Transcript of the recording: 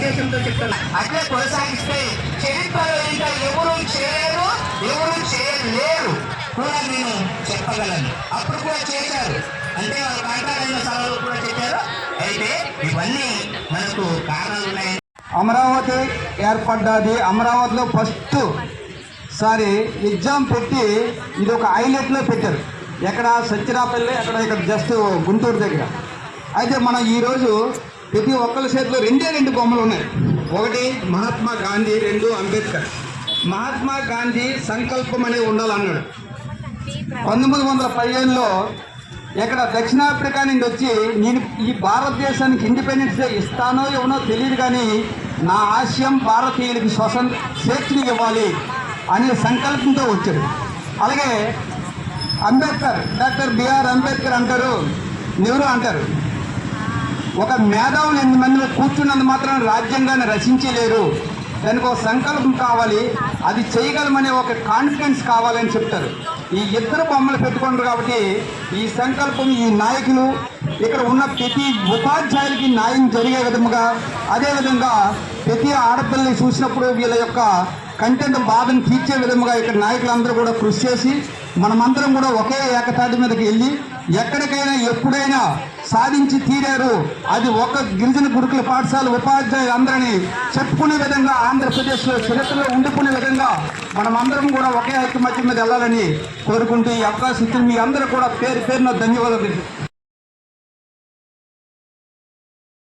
ఉద్దేశంతో చెప్తున్నా. అట్లే కొనసాగిస్తే చరిత్రలో ఇంకా ఎవరు చేయలేరు, ఎవరు చేయలేరు కూడా నేను చెప్పగలను. అప్పుడు కూడా చేశారు, అంటే వాళ్ళ కాంటాలైన సభలో కూడా చెప్పారు. అయితే ఇవన్నీ మనకు కారణాలు ఉన్నాయి. అమరావతి ఏర్పడ్డది. అమరావతిలో ఫస్ట్ సారి ఎగ్జామ్ పెట్టి ఇది ఒక హైలైట్లో పెట్టారు. ఎక్కడ సత్యనాపల్లి, ఇక్కడ జస్ట్ గుంటూరు దగ్గర. అయితే మనం ఈరోజు ప్రతి ఒక్కరి చేతిలో రెండు బొమ్మలు ఉన్నాయి. ఒకటి మహాత్మా గాంధీ, రెండు అంబేద్కర్. మహాత్మా గాంధీ సంకల్పం అనేది ఉండాలన్నాడు. 1915లో ఇక్కడ దక్షిణాఫ్రికా నుండి వచ్చి నేను ఈ భారతదేశానికి ఇండిపెండెన్స్ డే ఇస్తానో ఇవ్వనో తెలియదు, కానీ నా ఆశయం భారతీయులకి స్వేచ్ఛని ఇవ్వాలి అనే సంకల్పంతో వచ్చాడు. అలాగే అంబేద్కర్, డాక్టర్ బిఆర్ అంబేద్కర్ అంటారు, నెహ్రూ అంటారు, ఒక మేధావులు 8 మందిలో కూర్చున్నందు మాత్రం రాజ్యాంగాన్ని రచించలేరు, దానికి ఒక సంకల్పం కావాలి, అది చేయగలమనే ఒక కాన్ఫిడెన్స్ కావాలని చెప్తారు. ఈ ఇద్దరు బొమ్మలు పెట్టుకుంటారు. కాబట్టి ఈ సంకల్పం, ఈ నాయకులు ఇక్కడ ఉన్న ప్రతి ఉపాధ్యాయులకి న్యాయం జరిగే విధముగా, అదేవిధంగా ప్రతి ఆడపిల్లని చూసినప్పుడు వీళ్ళ యొక్క కంటెంట్ బాధను తీర్చే విధముగా ఇక్కడ నాయకులందరూ కూడా కృషి చేసి మనమందరం కూడా ఒకే ఏకతాటి మీదకి వెళ్ళి ఎక్కడికైనా ఎప్పుడైనా సాధించి తీరారు. అది ఒక గిరిజన గురుకుల పాఠశాల ఉపాధ్యాయులందరినీ చెప్పుకునే విధంగా, ఆంధ్రప్రదేశ్లో చరిత్రలో ఉండుకునే విధంగా మనమందరం కూడా ఒకే ఐక్యమత్యం మీద వెళ్ళాలని కోరుకుంటూ ఈ అవకాశం ఇచ్చిన మీ అందరూ కూడా పేరు పేరున ధన్యవాదాలు.